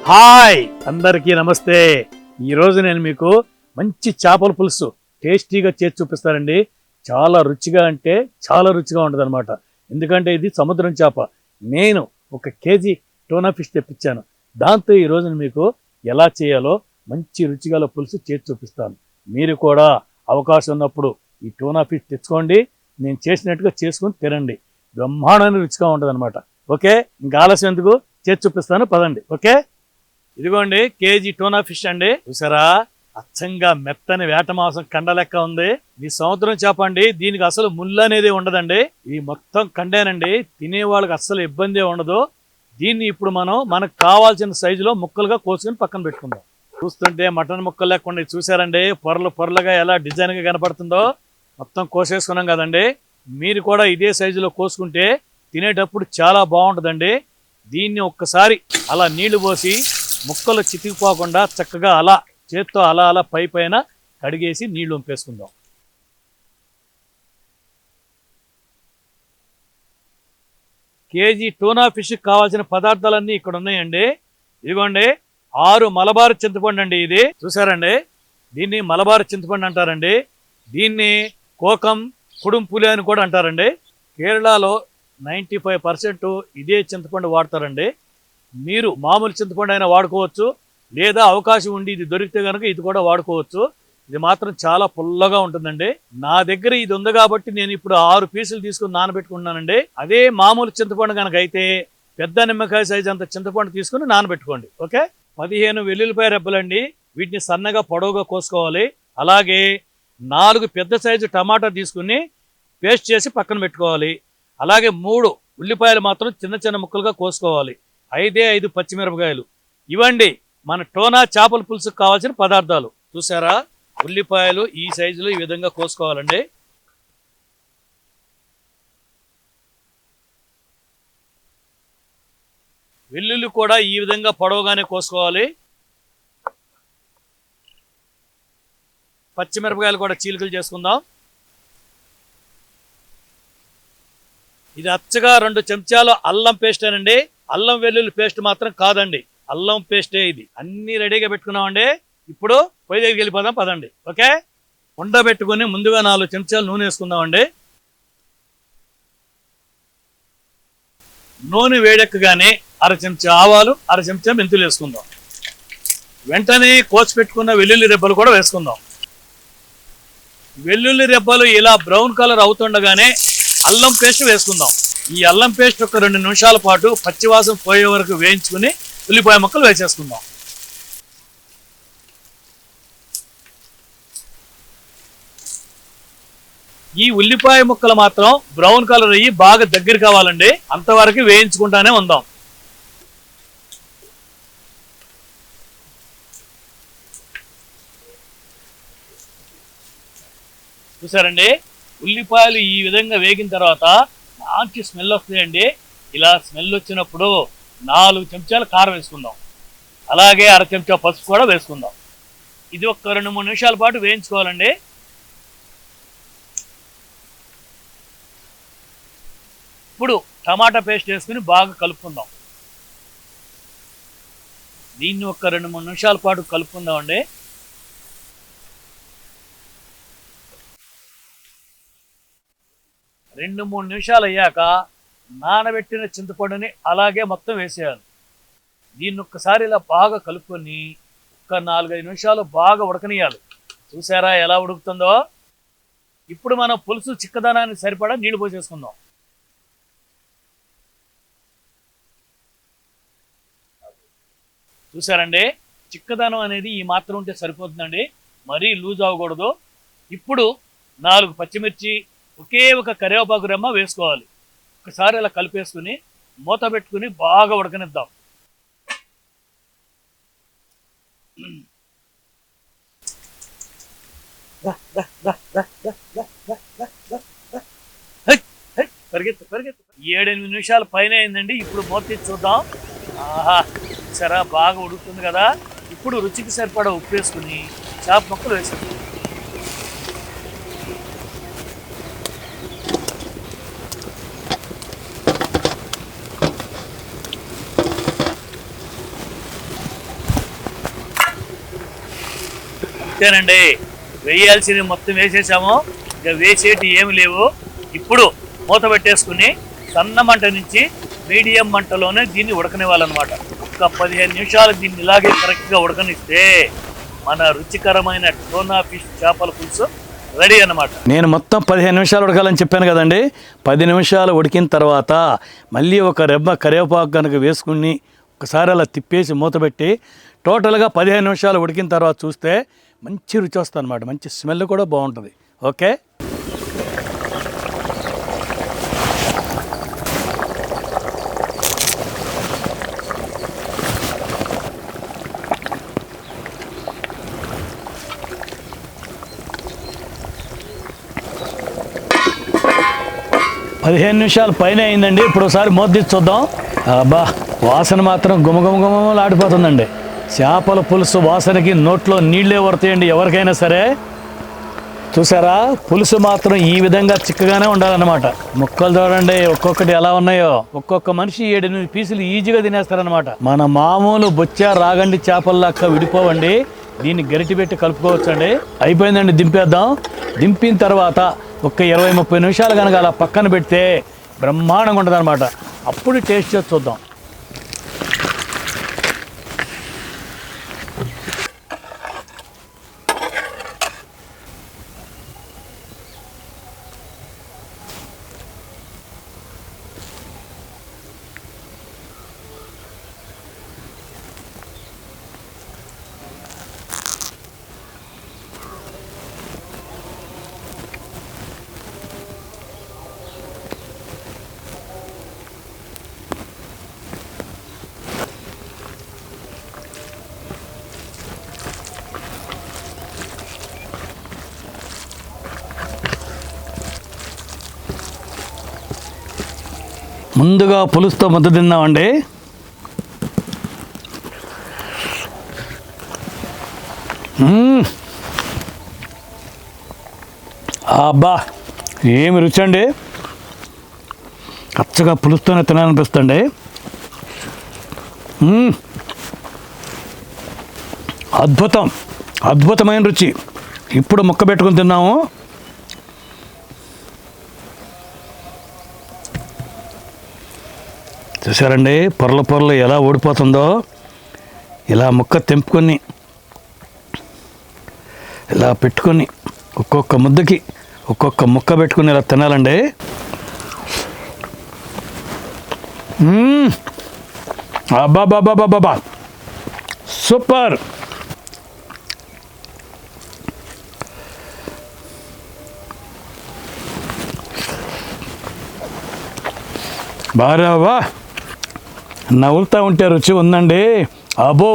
Hi అందరికీ నమస్తే. ఈరోజు నేను మీకు మంచి చేపల పులుసు టేస్టీగా చేసి చూపిస్తానండి. చాలా రుచిగా అంటే చాలా రుచిగా ఉంటుంది అనమాట. ఎందుకంటే ఇది సముద్రం చేప. నేను 1 కేజీ టోనా ఫిష్ తెప్పించాను. దాంతో ఈరోజు మీకు ఎలా చేయాలో మంచి రుచిగల పులుసు చేసి చూపిస్తాను. మీరు కూడా అవకాశం ఉన్నప్పుడు ఈ టోనా ఫిష్ తెచ్చుకోండి. నేను చేసినట్టుగా చేసుకుని తినండి. బ్రహ్మాండమైన రుచిగా ఉంటుంది అనమాట. ఓకే, ఇంకా ఆలస్యం ఎందుకు, చేసి చూపిస్తాను పదండి. ఓకే, ఇదిగోండి కేజీ టోనా ఫిష్ అండి. చూసారా, అచ్చంగా మెత్తని వేట మాంసం కండ లెక్క ఉంది. ఈ సముద్రం చేప అండి, దీనికి అసలు ముళ్ళు అనేది ఉండదండి. ఇది మొత్తం కండేనండి. తినే వాళ్ళకి అస్సలు ఇబ్బంది ఉండదు. దీన్ని ఇప్పుడు మనకు కావాల్సిన సైజులో ముక్కలుగా కోసుకుని పక్కన పెట్టుకుందాం. చూస్తుంటే మటన్ ముక్కలు లేకుండా చూసారండి, పొరలు పొరలుగా ఎలా డిజైన్గా కనపడుతుందో. మొత్తం కోసేసుకున్నాం కదండి. మీరు కూడా ఇదే సైజులో కోసుకుంటే తినేటప్పుడు చాలా బాగుంటుందండి. దీన్ని ఒక్కసారి అలా నీళ్లు పోసి ముక్కలు చితికిపోకుండా చక్కగా అలా చేత్తో అలా పైన కడిగేసి నీళ్లు వంపేసుకుందాం. కేజీ టోనా ఫిష్ కావాల్సిన పదార్థాలన్నీ ఇక్కడ ఉన్నాయండి. ఇదిగోండి 6 మలబార్ చింతపండు అండి. ఇది చూసారండి, దీన్ని మలబార్ చింతపండు అంటారండి. దీన్ని కోకం కుడుంపులి అని కూడా అంటారండి. కేరళలో 95% ఇదే చింతపండు వాడతారండి. మీరు మామూలు చింతపండు అయినా వాడుకోవచ్చు, లేదా అవకాశం ఉండి ఇది దొరికితే కనుక ఇది కూడా వాడుకోవచ్చు. ఇది మాత్రం చాలా పుల్లగా ఉంటుందండి. నా దగ్గర ఇది ఉంది కాబట్టి నేను ఇప్పుడు 6 పీసులు తీసుకుని నానబెట్టుకుంటున్నానండి. అదే మామూలు చింతపండు కనుక అయితే పెద్ద నిమ్మకాయ సైజు అంత చింతపండు తీసుకుని నానబెట్టుకోండి. ఓకే, 15 వెల్లుల్లిపాయ రెబ్బలండి. వీటిని సన్నగా పొడవుగా కోసుకోవాలి. అలాగే 4 పెద్ద సైజు టమాటా తీసుకుని పేస్ట్ చేసి పక్కన పెట్టుకోవాలి. అలాగే 3 ఉల్లిపాయలు మాత్రం చిన్న చిన్న ముక్కలుగా కోసుకోవాలి. 5 పచ్చిమిరపకాయలు. ఇవ్వండి మన టోనా చేపల పులుసుకు కావాల్సిన పదార్థాలు. చూసారా, ఉల్లిపాయలు ఈ సైజులో ఈ విధంగా కోసుకోవాలండి. వెల్లుల్లి కూడా ఈ విధంగా పొడవుగానే కోసుకోవాలి. పచ్చిమిరపకాయలు కూడా చీలికలు చేసుకుందాం. ఇది అచ్చగా 2 చెంచాలు అల్లం పేస్ట్ అనండి. అల్లం వెల్లుల్లి పేస్ట్ మాత్రం కాదండి, అల్లం పేస్టే ఇది. అన్ని రెడీగా పెట్టుకున్నామండి. ఇప్పుడు పొయ్యి దగ్గరికి వెళ్ళిపోదాం పదండి. ఓకే, ఉండబెట్టుకుని ముందుగా 4 చెంచాలు నూనె వేసుకుందామండి. నూనె వేడెక్కగానే 1/2 చెంచా ఆవాలు, 1/2 చెంచా మెంతులు వేసుకుందాం. వెంటనే కోసి పెట్టుకున్న వెల్లుల్లి రెబ్బలు కూడా వేసుకుందాం. వెల్లుల్లి రెబ్బలు ఇలా బ్రౌన్ కలర్ అవుతుండగానే అల్లం పేస్ట్ వేసుకుందాం. ఈ అల్లం పేస్ట్ ఒక 2 నిమిషాల పాటు పచ్చివాసన పోయే వరకు వేయించుకుని ఉల్లిపాయ ముక్కలు వేసేసుకుందాం. ఈ ఉల్లిపాయ ముక్కలు మాత్రం బ్రౌన్ కలర్ అయ్యి బాగా దగ్గర కావాలండి. అంతవరకు వేయించుకుంటానే ఉందాం. చూసారండి, ఉల్లిపాయలు ఈ విధంగా వేగిన తర్వాత మంచి స్మెల్ వస్తాయండి. ఇలా స్మెల్ వచ్చినప్పుడు 4 చెంచాలు కారం వేసుకుందాం. అలాగే 1/2 చెంచా పసుపు కూడా వేసుకుందాం. ఇది ఒక 2-3 నిమిషాల పాటు వేయించుకోవాలండి. ఇప్పుడు టమాటా పేస్ట్ వేసుకుని బాగా కలుపుకుందాం. దీన్ని ఒక 2-3 నిమిషాల పాటు కలుపుకుందామండి. రెండు 3 నిమిషాలు అయ్యాక నానబెట్టిన చింతపండుని అలాగే మొత్తం వేసేయాలి. దీన్ని ఒక్కసారి ఇలా బాగా కలుపుకొని ఒక 4-5 నిమిషాలు బాగా ఉడకనియాలి. చూసారా ఎలా ఉడుకుతుందో. ఇప్పుడు మనం పులుసు చిక్కదనానికి సరిపడా నీళ్లు పోసేసుకుందాం. చూసారండి, చిక్కదనం అనేది ఈ మాత్రం ఉంటే సరిపోతుందండి, మరీ లూజ్ అవ్వకూడదు. ఇప్పుడు 4 పచ్చిమిర్చి, ఒకే ఒక కరివేపాకు రెమ్మ వేసుకోవాలి. ఒకసారి ఇలా కలిపేసుకుని మూత పెట్టుకుని బాగా ఉడకనిద్దాం. పరిగెత్తు పరిగెత్తు. 7-8 నిమిషాలు పైన అయిందండి. ఇప్పుడు మూత తీసి చూద్దాం. ఆహా, సరే బాగా ఉడుకుతుంది కదా. ఇప్పుడు రుచికి సరిపడా ఉప్పు వేసుకుని చేప ముక్కలు వేసుకుందాం. అంతేనండి, వేయాల్సినవి మొత్తం వేసేసాము. ఇక వేసేటి ఏమి లేవు. ఇప్పుడు మూత పెట్టేసుకుని సన్న మంట నుంచి మీడియం మంటలోనే దీన్ని ఉడకనివ్వాలన్నమాట. ఒక 15 నిమిషాలు దీన్ని ఇలాగే కరెక్ట్గా ఉడకనిస్తే మన రుచికరమైన టోనా ఫిష్ చేపల పులుసు రెడీ అన్నమాట. నేను మొత్తం 15 నిమిషాలు ఉడకాలని చెప్పాను కదండి. 10 నిమిషాలు ఉడికిన తర్వాత మళ్ళీ ఒక రెబ్బ కరివేపాకు కనుక వేసుకుని ఒకసారి అలా తిప్పేసి మూత పెట్టి టోటల్గా 15 నిమిషాలు ఉడికిన తర్వాత చూస్తే మంచి రుచి వస్తుంది అన్నమాట. మంచి స్మెల్ కూడా బాగుంటుంది. ఓకే, పదిహేను నిమిషాలు పైన అయిందండి. ఇప్పుడు ఒకసారి మూత తీసి చూద్దాం. అబ్బా, వాసన మాత్రం గుమగుమగుమలాడిపోతుందండి. చేపల పులుసు వాసనకి నోట్లో నీళ్ళే పడతాయండి ఎవరికైనా సరే. చూసారా, పులుసు మాత్రం ఈ విధంగా చిక్కగానే ఉండాలన్నమాట. ముక్కలు చూడండి ఒక్కొక్కటి ఎలా ఉన్నాయో. ఒక్కొక్క మనిషి 7-8 పీసులు ఈజీగా తినేస్తారనమాట. మన మామూలు బొచ్చ రాగండి చేపల్లాక్క విడిపోవండి. దీన్ని గరిటి పెట్టి కలుపుకోవచ్చండి. అయిపోయిందండి, దింపేద్దాం. దింపిన తర్వాత ఒక 20-30 నిమిషాలు కనుక అలా పక్కన పెడితే బ్రహ్మాండంగా ఉంటుంది అనమాట. అప్పుడు టేస్ట్ చేసి చూద్దాం. ముందుగా పులుసుతో ముద్ద తిందామండి. అబ్బా, ఏమి రుచి అండి. కచ్చగా పులుసుతోనే తినాలనిపిస్తుంది. అద్భుతం, అద్భుతమైన రుచి. ఇప్పుడు ముక్క పెట్టుకుని తిన్నాము. చూసారండి పొరల పొరలు ఎలా ఓడిపోతుందో. ఇలా ముక్క తెంపుకొని ఇలా పెట్టుకొని ఒక్కొక్క ముద్దకి ఒక్కొక్క ముక్క పెట్టుకుని ఇలా తినాలండి. అబ్బాబాబాబాబా, సూపర్. బారావా, నవ్వులుతూ ఉంటే రుచి ఉందండి. అబ్బో,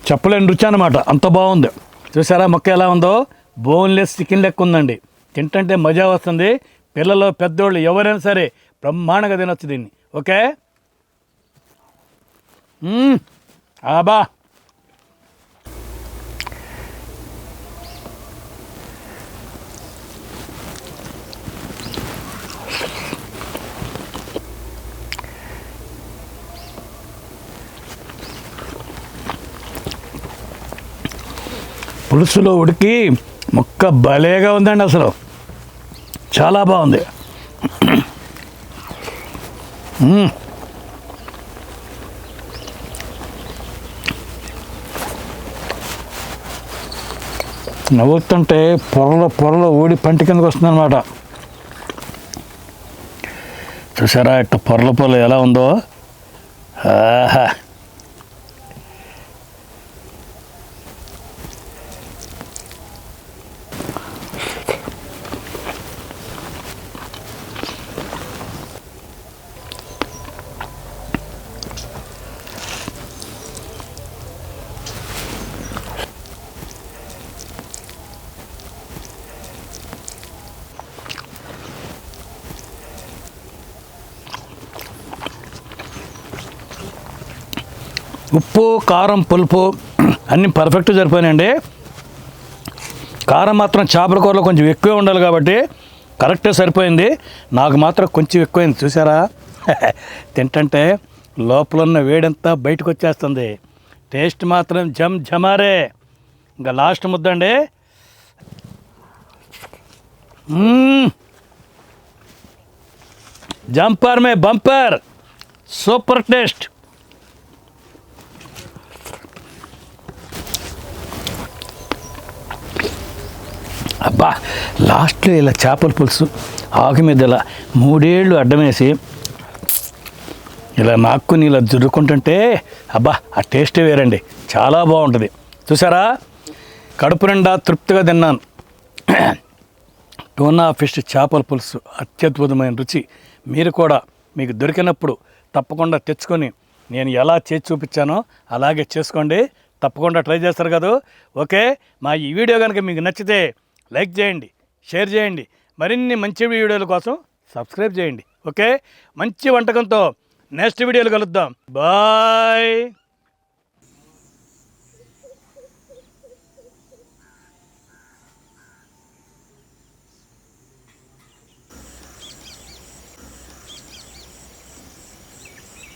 చెప్పలేని రుచి అనమాట, అంత బాగుంది. చూసారా మొక్క ఎలా ఉందో. బోన్లెస్ చికెన్ లెక్క ఉందండి. తింటుంటే మజా వస్తుంది. పిల్లలు పెద్దోళ్ళు ఎవరైనా సరే బ్రహ్మాండంగా తినొచ్చు దీన్ని. ఓకే, ఆబా, పులుసులో ఉడికి ముక్క భలేగా ఉందండి. అసలు చాలా బాగుంది. నవ్వుతుంటే పొరలు ఊడి పంటి కిందకు వస్తుంది అనమాట. చూసారా ఇట్ట పొరలు ఎలా ఉందో. ఆహా, ఉప్పు కారం పులుపు అన్నీ పర్ఫెక్ట్గా సరిపోయినాయండి. కారం మాత్రం చేపల కూరలో కొంచెం ఎక్కువే ఉండాలి కాబట్టి కరెక్ట్గా సరిపోయింది. నాకు మాత్రం కొంచెం ఎక్కువైంది. చూసారా, తింటుంటే లోపల ఉన్న వేడంతా బయటకు వచ్చేస్తుంది. టేస్ట్ మాత్రం జమారే. ఇంకా లాస్ట్ ముద్దండి. जंपर में बंपर సూపర్ టేస్ట్. అబ్బా లాస్ట్లో ఇలా చేపల పులుసు ఆకు మీద ఇలా 3 ఏళ్ళు అడ్డమేసి ఇలా నాక్కుని ఇలా జుర్రుకుంటుంటే అబ్బా ఆ టేస్టే వేరండి, చాలా బాగుంటుంది. చూసారా, కడుపు నిండా తృప్తిగా తిన్నాను. టూనా ఫిష్ చేపల పులుసు అత్యద్భుతమైన రుచి. మీరు కూడా మీకు దొరికినప్పుడు తప్పకుండా తెచ్చుకొని నేను ఎలా చేసి చూపించానో అలాగే చేసుకోండి. తప్పకుండా ట్రై చేస్తారు కదా. ఓకే, మా ఈ వీడియో కనుక మీకు నచ్చితే లైక్ చేయండి, షేర్ చేయండి. మరిన్ని మంచి వీడియోల కోసం సబ్స్క్రైబ్ చేయండి. ఓకే, మంచి వంటకంతో నెక్స్ట్ వీడియోలో కలుద్దాం. బాయ్.